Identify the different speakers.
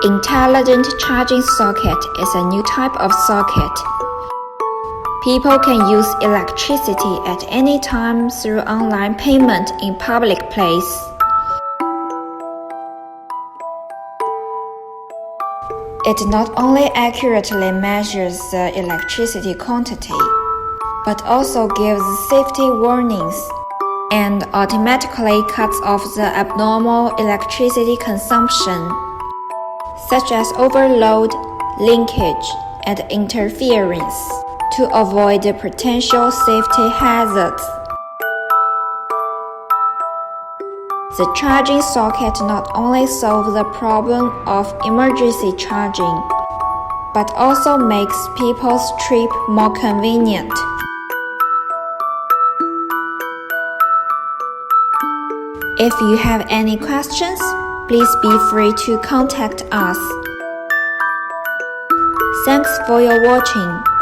Speaker 1: Intelligent charging socket is a new type of socket. People can use electricity at any time through online payment in public place. It not only accurately measures the electricity quantity, but also gives safety warnings and automatically cuts off the abnormal electricity consumption, such as overload, leakage, and interference, to avoid potential safety hazards. The charging socket not only solves the problem of emergency charging, but also makes people's trip more convenient. If you have any questions, please be free to contact us. Thanks for your watching.